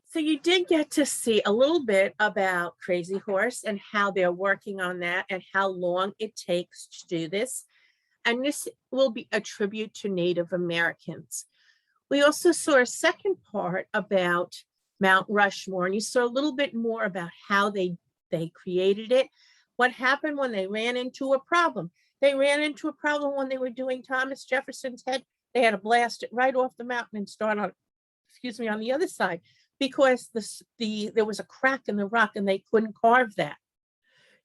So you did get to see a little bit about Crazy Horse and how they're working on that and how long it takes to do this. And this will be a tribute to Native Americans. We also saw a second part about Mount Rushmore, and you saw a little bit more about how they created it. What happened when they ran into a problem? They ran into a problem when they were doing Thomas Jefferson's head. They had to blast it right off the mountain and start on, excuse me, on the other side because there was a crack in the rock and they couldn't carve that.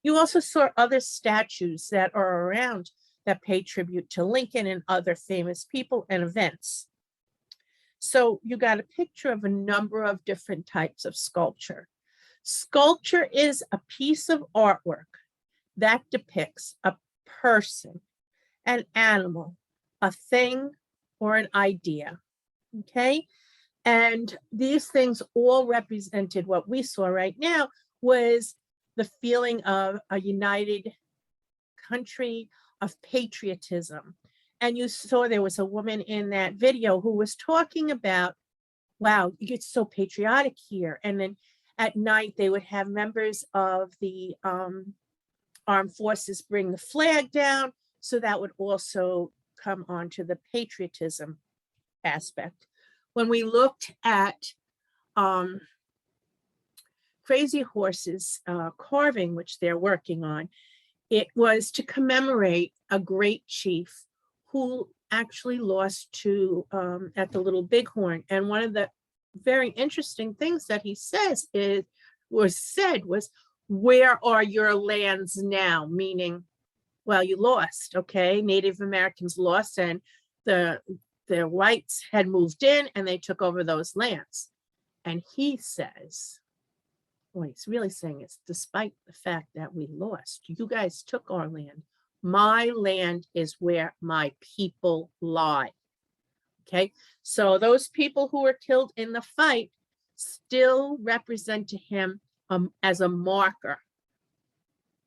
You also saw other statues that are around that pay tribute to Lincoln and other famous people and events. So you got a picture of a number of different types of sculpture. Sculpture is a piece of artwork that depicts a person, an animal, a thing, or an idea. Okay? And these things all represented what we saw right now was the feeling of a united country, of patriotism. And you saw there was a woman in that video who was talking about, wow, you get so patriotic here. And then at night, they would have members of the armed forces bring the flag down. So that would also come onto the patriotism aspect. When we looked at Crazy Horse's carving, which they're working on, it was to commemorate a great chief who actually lost to at the Little Bighorn. And one of the very interesting things that he says was, where are your lands now? Meaning, well, you lost, okay? Native Americans lost, and the whites had moved in and they took over those lands. And he says, what he's really saying is, despite the fact that we lost, you guys took our land. My land is where my people lie. Okay, so those people who were killed in the fight still represent to him as a marker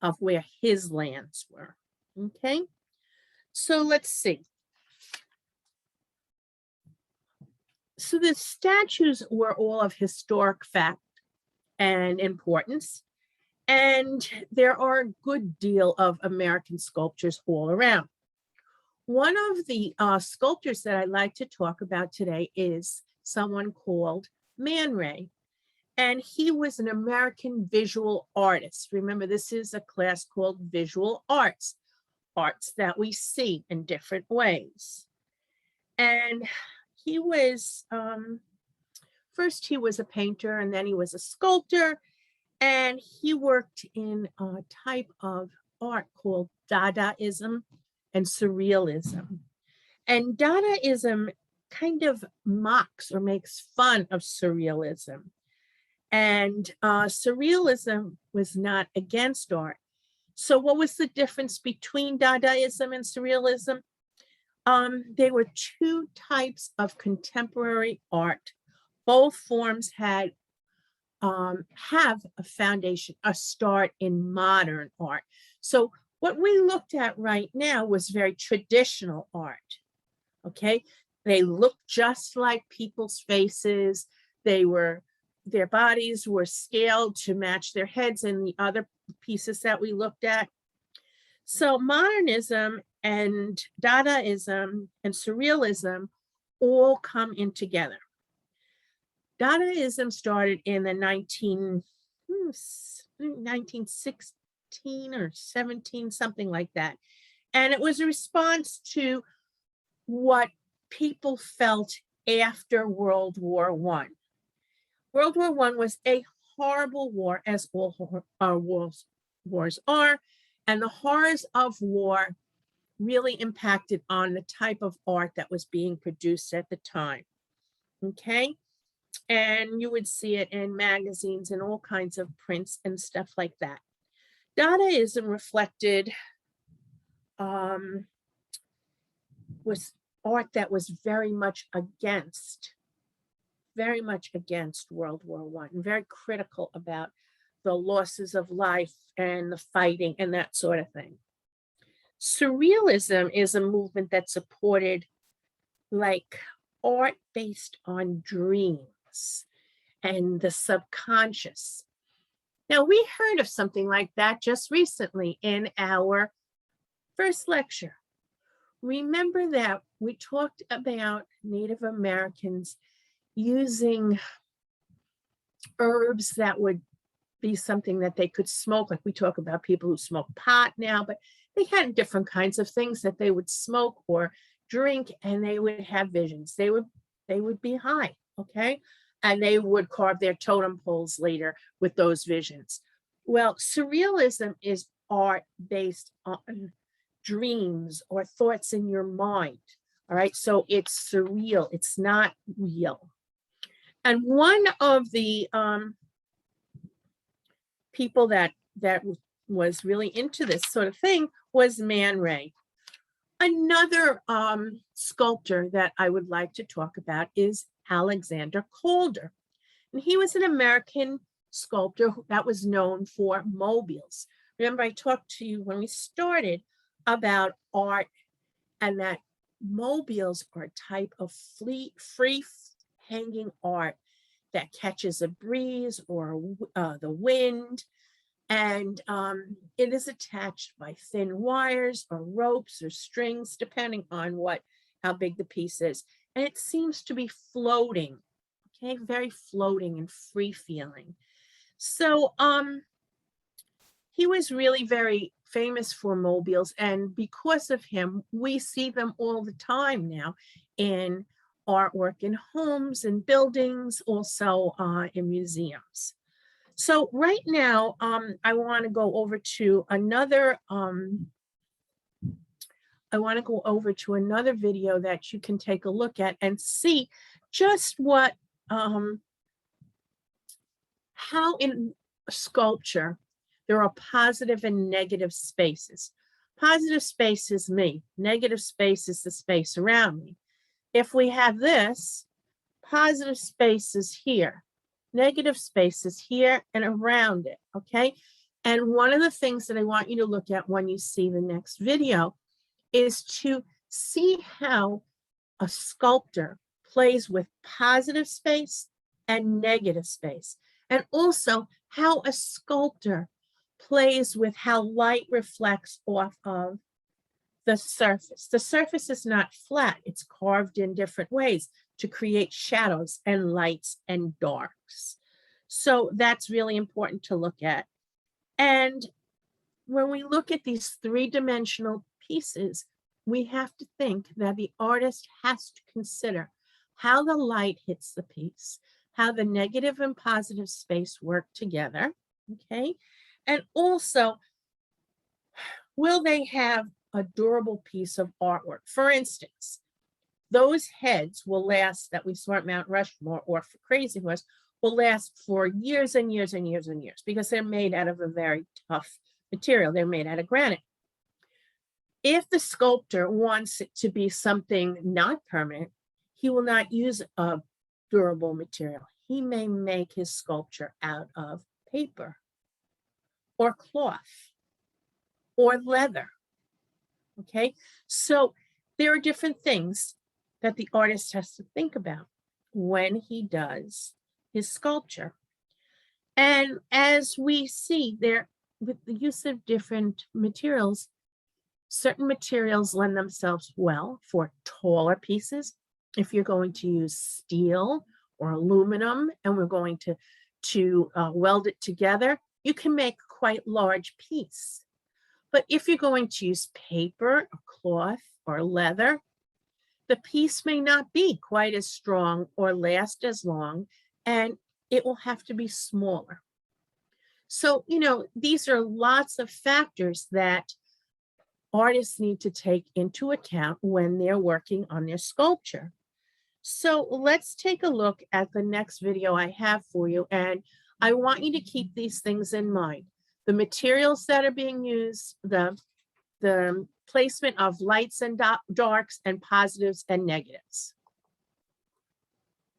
of where his lands were. Okay, so let's see. So the statues were all of historic fact and importance, and there are a good deal of American sculptures all around. One of the sculptors that I'd like to talk about today is someone called Man Ray, and he was an American visual artist. Remember, this is a class called visual arts, arts that we see in different ways. And he was, first he was a painter and then he was a sculptor, and he worked in a type of art called Dadaism and Surrealism. And Dadaism kind of mocks or makes fun of Surrealism. And Surrealism was not against art. So what was the difference between Dadaism and Surrealism? They were two types of contemporary art. Both forms have a foundation, a start in modern art. So what we looked at right now was very traditional art, okay? They looked just like people's faces. Their bodies were scaled to match their heads and the other pieces that we looked at. So modernism and Dadaism and Surrealism all come in together. Dadaism started in the 1916 or 17, something like that. And it was a response to what people felt after World War I. World War I was a horrible war, as all wars are, and the horrors of war really impacted on the type of art that was being produced at the time. Okay? And you would see it in magazines and all kinds of prints and stuff like that. Dadaism reflected was art that was very much against World War I, and very critical about the losses of life and the fighting and that sort of thing. Surrealism is a movement that supported like art based on dreams and the subconscious. Now, we heard of something like that just recently in our first lecture. Remember that we talked about Native Americans using herbs that would be something that they could smoke. Like we talk about people who smoke pot now, but they had different kinds of things that they would smoke or drink, and they would have visions. They would be high, okay? And they would carve their totem poles later with those visions. Well, surrealism is art based on dreams or thoughts in your mind. All right, so it's surreal, it's not real. And one of the people that was really into this sort of thing was Man Ray. Another sculptor that I would like to talk about is Alexander Calder. And he was an American sculptor that was known for mobiles. Remember, I talked to you when we started about art and that mobiles are a type of free hanging art that catches a breeze or the wind. And it is attached by thin wires or ropes or strings, depending on how big the piece is. And it seems to be floating, okay, very floating and free feeling. So he was really very famous for mobiles, and because of him, we see them all the time now in artwork in homes and buildings, also in museums. So right now, I want to go over to another video that you can take a look at and see just what how in sculpture there are positive and negative spaces. Positive space is me, negative space is the space around me. If we have this, positive space is here, negative space is here and around it, okay? And one of the things that I want you to look at when you see the next video is to see how a sculptor plays with positive space and negative space, and also how a sculptor plays with how light reflects off of the surface. The surface is not flat, it's carved in different ways to create shadows and lights and darks. So that's really important to look at. And when we look at these three-dimensional pieces, we have to think that the artist has to consider how the light hits the piece, how the negative and positive space work together, okay? And also, will they have a durable piece of artwork? For instance, those heads will last that we saw at Mount Rushmore or for Crazy Horse will last for years and years and years and years because they're made out of a very tough material. They're made out of granite. If the sculptor wants it to be something not permanent, he will not use a durable material. He may make his sculpture out of paper or cloth or leather, okay? So there are different things that the artist has to think about when he does his sculpture. And as we see there, with the use of different materials, certain materials lend themselves well for taller pieces. If you're going to use steel or aluminum and we're going to weld it together, you can make quite large piece. But if you're going to use paper or cloth or leather, the piece may not be quite as strong or last as long, and it will have to be smaller. So, you know, these are lots of factors that artists need to take into account when they're working on their sculpture. So let's take a look at the next video I have for you, and I want you to keep these things in mind. The materials that are being used, the placement of lights and darks and positives and negatives.